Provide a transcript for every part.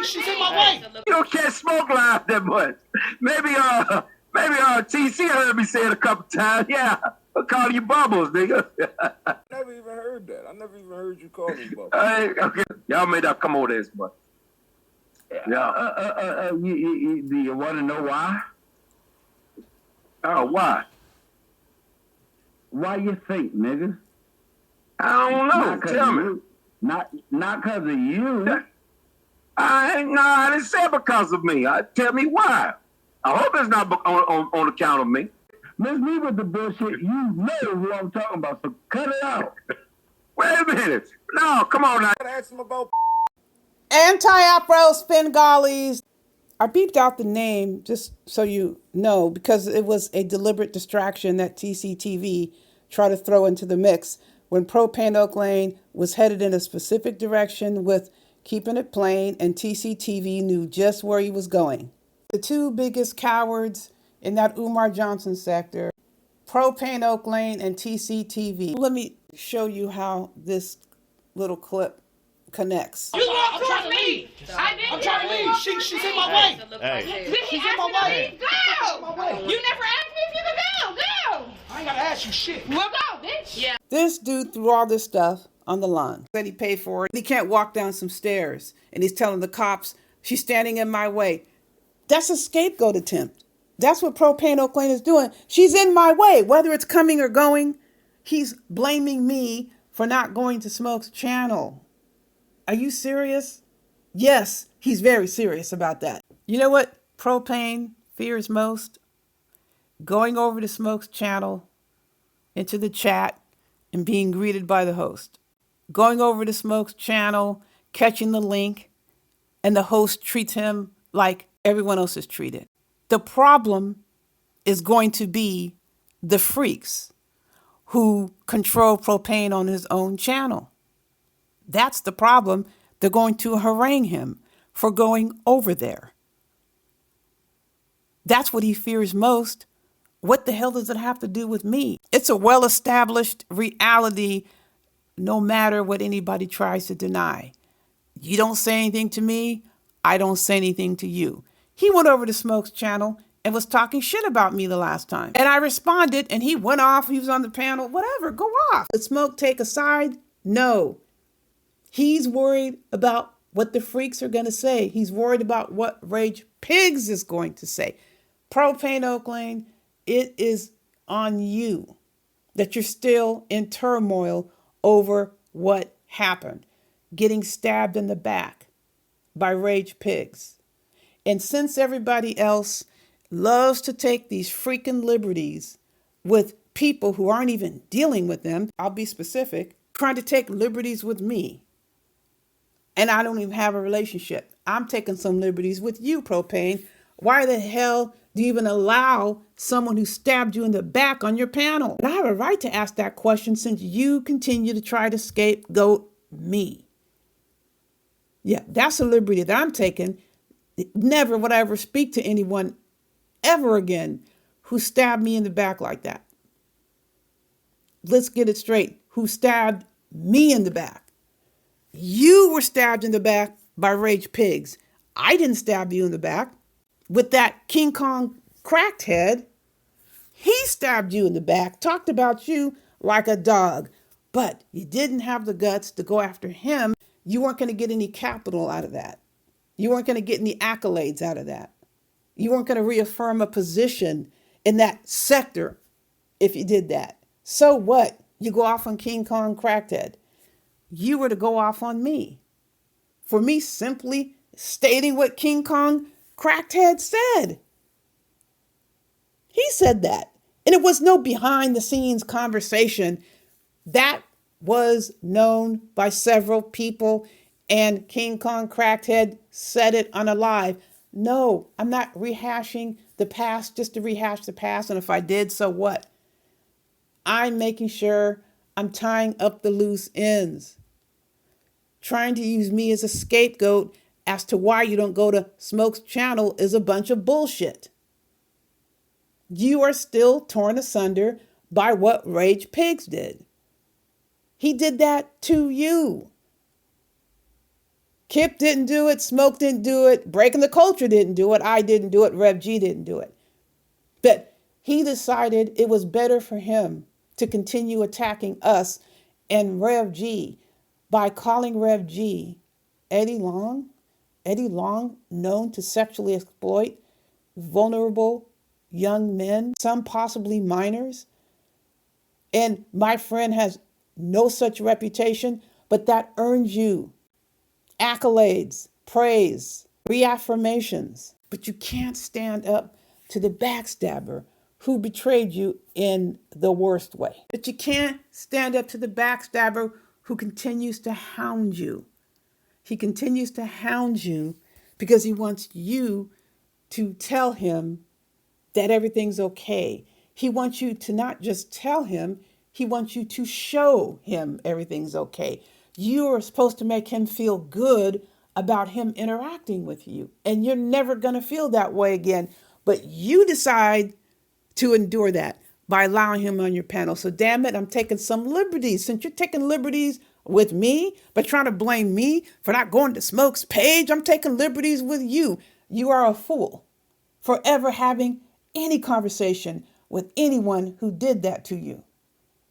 She's in my way. You don't catch smoke live that much. Maybe TC heard me say it a couple times. Yeah, I'll call you Bubbles, nigga. I never even heard that. I never even heard you call me Bubbles. Okay. Y'all made that come over this, but yeah. Do you want to know why? Oh, why? Why you think, nigga? I don't know. Tell me. Not because of you. I didn't say because of me. Tell me why. I hope it's not on account of me. Let's leave with the bullshit. You know who I'm talking about, so cut it out. Wait a minute. No, come on now. Ask him about Anti-Afros, Bengalis. I beeped out the name just so you know because it was a deliberate distraction that TCTV tried to throw into the mix when Propane Oak Lane was headed in a specific direction with keeping it plain, and TCTV knew just where he was going. The two biggest cowards in that Umar Johnson sector, Propane Oak Lane and TCTV. Let me show you how this little clip connects. You walked towards me. I'm trying to leave. She's in my way. Hey. She's in my way. Go! You never asked me if you could go. Go! I ain't gotta ask you shit. Well, go, bitch. Yeah. This dude threw all this stuff on the lawn. Said he paid for it. He can't walk down some stairs. And he's telling the cops, she's standing in my way. That's a scapegoat attempt. That's what Propane Oak Lane is doing. She's in my way. Whether it's coming or going, he's blaming me for not going to Smoke's channel. Are you serious? Yes, he's very serious about that. You know what Propane fears most? Going over to Smoke's channel, into the chat, and being greeted by the host. Going over to Smoke's channel, catching the link, and the host treats him like everyone else is treated. The problem is going to be the freaks who control Propane on his own channel. That's the problem. They're going to harangue him for going over there. That's what he fears most. What the hell does it have to do with me? It's a well-established reality, no matter what anybody tries to deny. You don't say anything to me, I don't say anything to you. He went over to Smoke's channel and was talking shit about me the last time. And I responded, and he went off, he was on the panel, whatever, go off. Did Smoke take a side? No. He's worried about what the freaks are going to say. He's worried about what Rage Pigs is going to say. Propane Oak Lane, it is on you that you're still in turmoil over what happened. Getting stabbed in the back by Rage Pigs. And since everybody else loves to take these freaking liberties with people who aren't even dealing with them, I'll be specific, trying to take liberties with me. And I don't even have a relationship. I'm taking some liberties with you, Propane. Why the hell do you even allow someone who stabbed you in the back on your panel? And I have a right to ask that question since you continue to try to scapegoat me. Yeah, that's a liberty that I'm taking. Never would I ever speak to anyone ever again who stabbed me in the back like that. Let's get it straight. Who stabbed me in the back? You were stabbed in the back by Rage Pigs. I didn't stab you in the back. With that King Kong cracked head, he stabbed you in the back, talked about you like a dog. But you didn't have the guts to go after him. You weren't going to get any capital out of that. You weren't going to get any accolades out of that. You weren't going to reaffirm a position in that sector if you did that. So what? You go off on King Kong crackhead. You were to go off on me for me simply stating what King Kong crackhead said. He said that. And it was no behind the scenes conversation. That was known by several people, and King Kong crackhead said it on a live. No, I'm not rehashing the past just to rehash the past. And if I did, so what? I'm making sure I'm tying up the loose ends. Trying to use me as a scapegoat as to why you don't go to Smoke's channel is a bunch of bullshit. You are still torn asunder by what Rage Pigs did. He did that to you. Kip didn't do it. Smoke didn't do it. Breaking the Culture didn't do it. I didn't do it. Rev G didn't do it. But he decided it was better for him to continue attacking us and Rev G by calling Rev G Eddie Long. Eddie Long, known to sexually exploit vulnerable young men, some possibly minors. And my friend has no such reputation, but that earns you accolades, praise, reaffirmations. But you can't stand up to the backstabber who betrayed you in the worst way. But you can't stand up to the backstabber who continues to hound you. He continues to hound you because he wants you to tell him that everything's okay. He wants you to not just tell him, he wants you to show him everything's okay. You are supposed to make him feel good about him interacting with you. And you're never going to feel that way again. But you decide to endure that by allowing him on your panel. So damn it, I'm taking some liberties. Since you're taking liberties with me, but trying to blame me for not going to Smoke's page, I'm taking liberties with you. You are a fool for ever having any conversation with anyone who did that to you.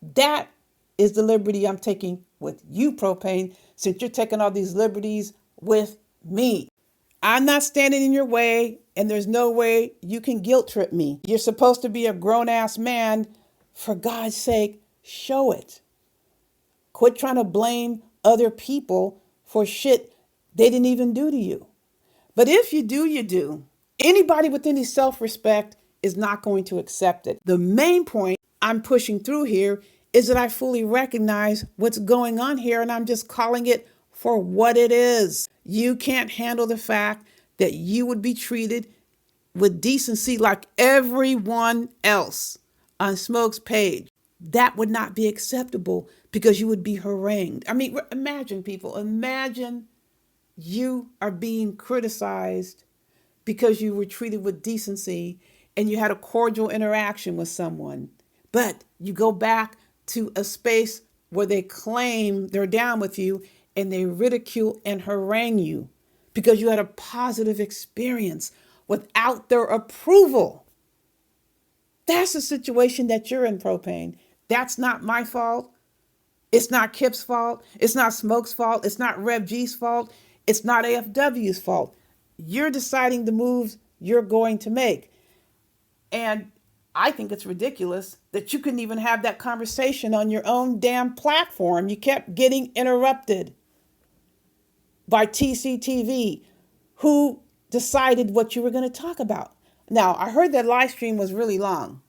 That is the liberty I'm taking with you, Propane, since you're taking all these liberties with me. I'm not standing in your way, and there's no way you can guilt trip me. You're supposed to be a grown-ass man. For God's sake, show it. Quit trying to blame other people for shit they didn't even do to you. But if you do, you do. Anybody with any self-respect is not going to accept it. The main point I'm pushing through here is that I fully recognize what's going on here, and I'm just calling it for what it is. You can't handle the fact that you would be treated with decency like everyone else on Smoke's page. That would not be acceptable because you would be harangued. I mean, imagine, people, imagine you are being criticized because you were treated with decency and you had a cordial interaction with someone. But you go back to a space where they claim they're down with you and they ridicule and harangue you because you had a positive experience without their approval. That's the situation that you're in, Propane. That's not my fault. It's not Kip's fault. It's not Smoke's fault. It's not Rev G's fault. It's not AFW's fault. You're deciding the moves you're going to make. And I think it's ridiculous that you couldn't even have that conversation on your own damn platform. You kept getting interrupted by TCTV, who decided what you were going to talk about. Now, I heard that live stream was really long.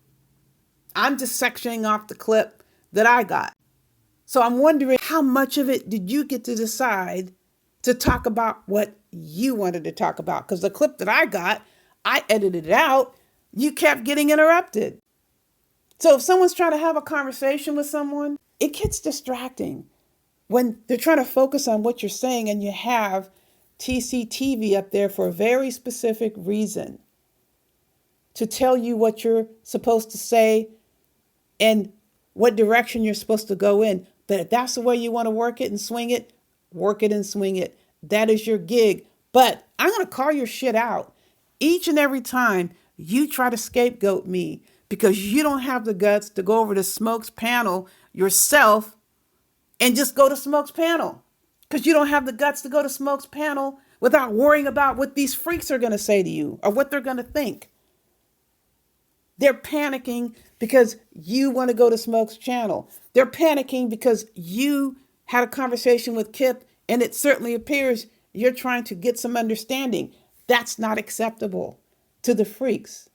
I'm just sectioning off the clip that I got. So I'm wondering, how much of it did you get to decide to talk about what you wanted to talk about? Because the clip that I got, I edited it out. You kept getting interrupted. So if someone's trying to have a conversation with someone, it gets distracting when they're trying to focus on what you're saying and you have TCTV up there for a very specific reason, to tell you what you're supposed to say and what direction you're supposed to go in. But if that's the way you want to work it and swing it, work it and swing it. That is your gig. But I'm going to call your shit out each and every time you try to scapegoat me because you don't have the guts to go over to Smoke's panel yourself and just go to Smoke's panel. Because you don't have the guts to go to Smoke's panel without worrying about what these freaks are going to say to you or what they're going to think. They're panicking because you want to go to Smoke's channel. They're panicking because you had a conversation with Kip and it certainly appears you're trying to get some understanding. That's not acceptable to the freaks.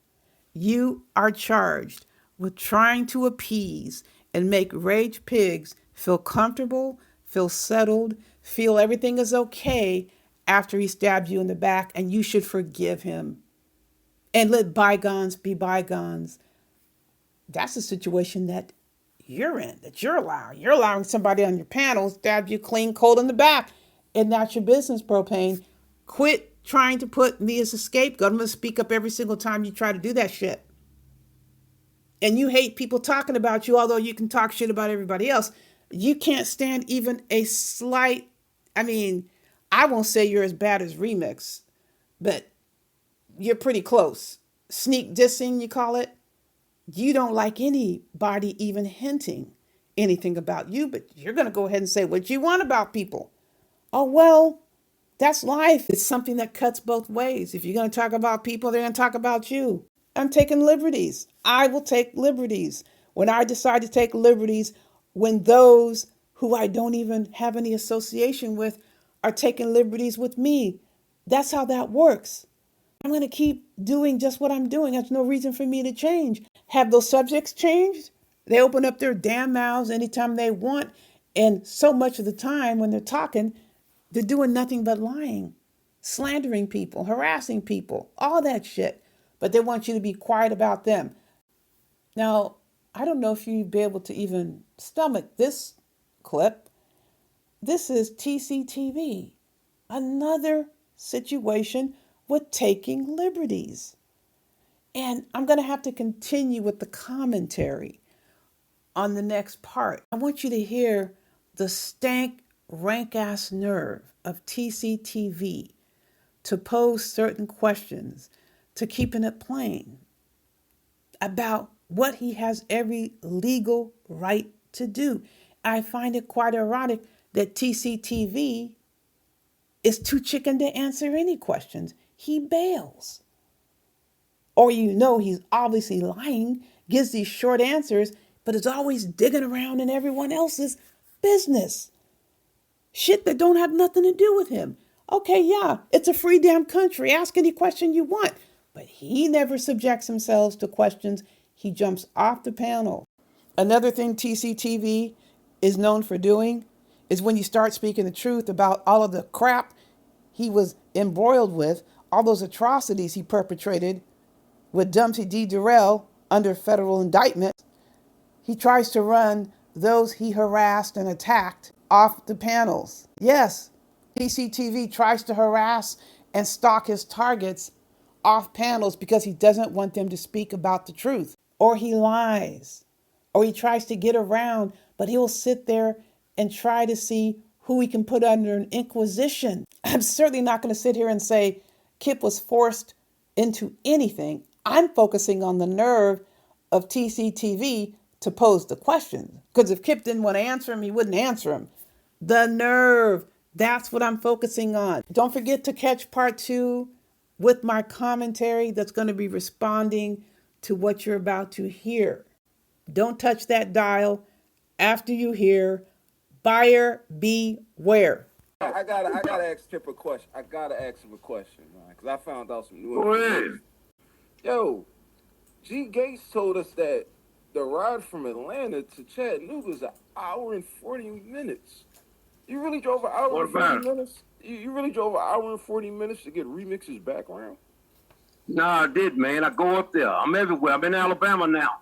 You are charged with trying to appease and make rage pigs feel comfortable, feel settled, feel everything is okay after he stabbed you in the back, and you should forgive him and let bygones be bygones. That's a situation that you're in, that you're allowing. You're allowing somebody on your panel to stab you clean cold in the back, and that's your business, Propane. Quit trying to put me as a scapegoat. I'm going to speak up every single time you try to do that shit. And you hate people talking about you, although you can talk shit about everybody else. You can't stand even a slight, I won't say you're as bad as Remix, but you're pretty close. Sneak dissing, you call it. You don't like anybody even hinting anything about you, but you're going to go ahead and say what you want about people. Oh, well, that's life. It's something that cuts both ways. If you're going to talk about people, they're going to talk about you. I'm taking liberties. I will take liberties. When I decide to take liberties, when those who I don't even have any association with are taking liberties with me, that's how that works. I'm going to keep doing just what I'm doing. There's no reason for me to change. Have those subjects changed? They open up their damn mouths anytime they want. And so much of the time when they're talking, they're doing nothing but lying, slandering people, harassing people, all that shit. But they want you to be quiet about them. Now, I don't know if you'd be able to even stomach this clip. This is TCTV, another situation with taking liberties. And I'm going to have to continue with the commentary on the next part. I want you to hear the stank, rank ass nerve of TCTV to pose certain questions, to keeping it plain about what he has every legal right to do. I find it quite ironic that TCTV is too chicken to answer any questions. He bails. Or he's obviously lying, gives these short answers, but is always digging around in everyone else's business. Shit that don't have nothing to do with him. Okay, yeah, it's a free damn country. Ask any question you want. But he never subjects himself to questions. He jumps off the panel. Another thing TCTV is known for doing is when you start speaking the truth about all of the crap he was embroiled with, all those atrocities he perpetrated with Dumpty D. Durrell under federal indictment, he tries to run those he harassed and attacked off the panels. Yes, TCTV tries to harass and stalk his targets off panels because he doesn't want them to speak about the truth. Or he lies. Or he tries to get around, but he'll sit there and try to see who he can put under an inquisition. I'm certainly not going to sit here and say Kip was forced into anything. I'm focusing on the nerve of TCTV to pose the question. Because if Kip didn't want to answer him, he wouldn't answer him. The nerve, that's what I'm focusing on. Don't forget to catch part 2 with my commentary that's going to be responding to what you're about to hear. Don't touch that dial after you hear buyer beware. I gotta ask Kip a question. I gotta ask him a question, man, because I found out some new Go ahead. information. Yo, G. Gates told us that the ride from Atlanta to Chattanooga is an hour and 40 minutes. You really drove an hour What and 40 about it? minutes? You really drove an hour and 40 minutes to get Remix's background? Nah, I did, man. I go up there. I'm everywhere. I'm in Alabama now.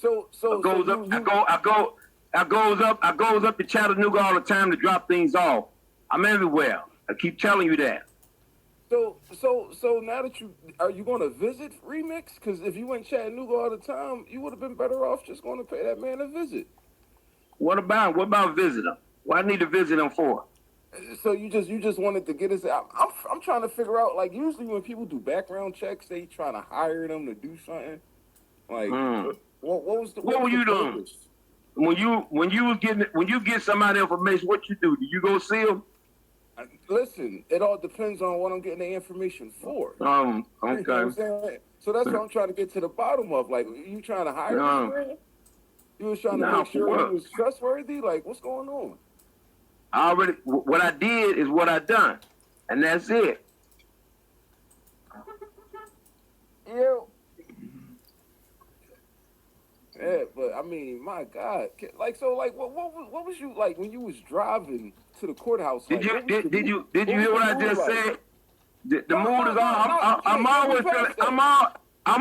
I goes up to Chattanooga all the time to drop things off. I'm everywhere. I keep telling you that. So now that are you going to visit Remix? Because if you went Chattanooga all the time, you would have been better off just going to pay that man a visit. What about visiting? What I need to visit him for? So you just wanted to get us out. I'm trying to figure out, like, usually when people do background checks, they trying to hire them to do something. Like, what were you doing? When you get somebody information, what you do? Do you go see them? Listen, it all depends on what I'm getting the information for. Okay. You know what I'm saying? So that's what I'm trying to get to the bottom of. Like, you trying to hire this man? You was trying to make sure he was trustworthy? Like, what's going on? What I did is what I done, and that's it. Yeah, but I mean, my God, like, so, like, what was you like when you was driving to the courthouse? Like, Did you hear what I just said? The mood is on. I'm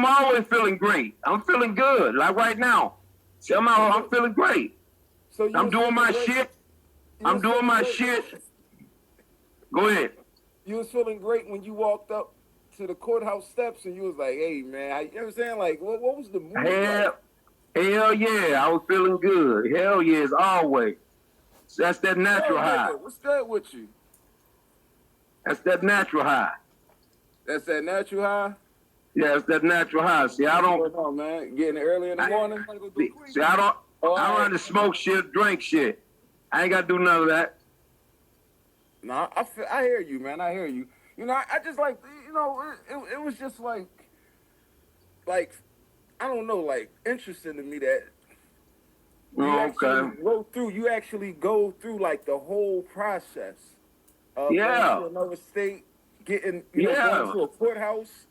always feeling great. I'm feeling good. Like right now, see, I'm feeling great. So I'm doing my shit. I'm doing my shit. Go ahead. You was feeling great when you walked up to the courthouse steps and you was like, "Hey, man," you know what I'm saying? Like, what was the mood like? Hell yeah, I was feeling good. Hell yeah, as always. That's that natural high. What's good with you? That's that natural high. That's that natural high. Yeah, it's that natural high. See, I don't. What's going on, man? Getting early in the morning. See, I don't. I don't have to smoke shit, drink shit. I ain't gotta do none of that. No, I hear you, man. I hear you. You know, I just like, you know, it was just like, I don't know, like interesting to me that you actually go through like the whole process of going to another state, getting, going to a courthouse.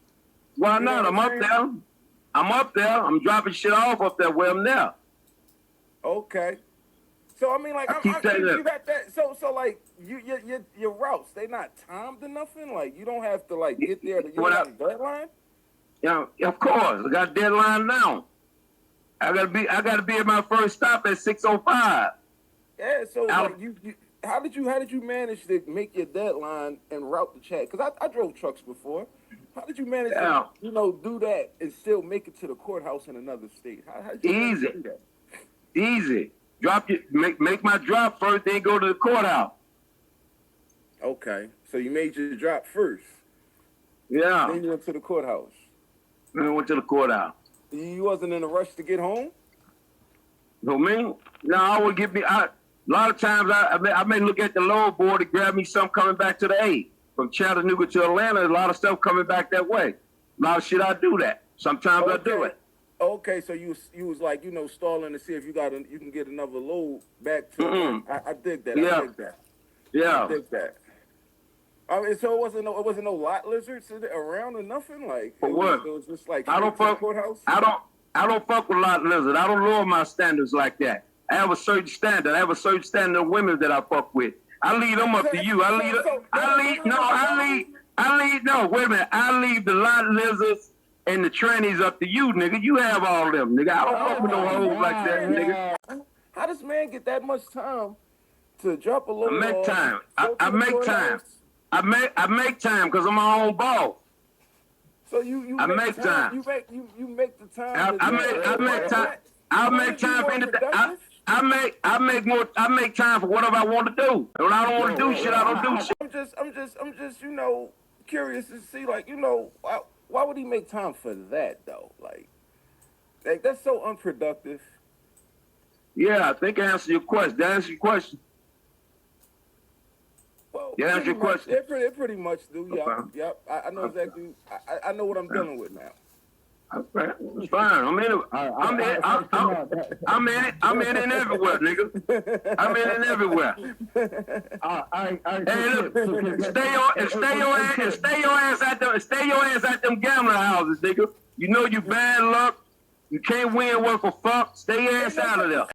Why not? I'm up there. I'm up there. I'm dropping shit off up there where I'm there. Okay. So I mean, like, you got that. So like, your routes, they not timed or nothing. Like, you don't have to like get there. You got a deadline. Yeah, of course. I got a deadline now. I gotta be at my first stop at 6:05. Yeah. So like, how did you manage to make your deadline and route the chat? Because I drove trucks before. How did you manage to do that and still make it to the courthouse in another state? How did you do that? Easy. Make my drop first, then go to the courthouse. Okay. So you made your drop first. Yeah. Then you went to the courthouse. Then I went to the courthouse. You wasn't in a rush to get home? No, me? No, I would get me. A lot of times I may look at the load board and grab me something coming back to the 8. From Chattanooga to Atlanta, a lot of stuff coming back that way. A lot of shit I do that. Sometimes I do it. Okay, so you was like, stalling to see if you can get another load back to. I dig that. Yeah. I dig that. Yeah. I dig that. I mean, so it wasn't no lot lizards around or nothing, like. For what? It was just like I don't fuck. I don't fuck with lot lizards. I don't lower my standards like that. I have a certain standard. I have a certain standard of women that I fuck with. I leave them up to you. I leave the lot lizards and the trannies up to you, nigga. You have all them, nigga. I don't fuck with no hoes like that, nigga. How does man get that much time to drop a load? I make time. I make time. I make time because I'm my own boss. So you make time. You make the time. I make time. I make time for anything. I make time for whatever I want to do. And when I don't want to do shit, I don't do shit. I'm just curious to see, like, why would he make time for that though? Like that's so unproductive. Yeah, I think I answered your question. Did I answer your question? Well, yeah, answer your question. It pretty much do. Yep. Okay. Yep. I know exactly. I know what I'm dealing with now. It's fine. I'm in it. I'm in it everywhere, nigga. I'm in it everywhere. Hey, look, stay your ass at them gambling houses, nigga. You know you bad luck. You can't win worth a fuck. Stay your ass out of there.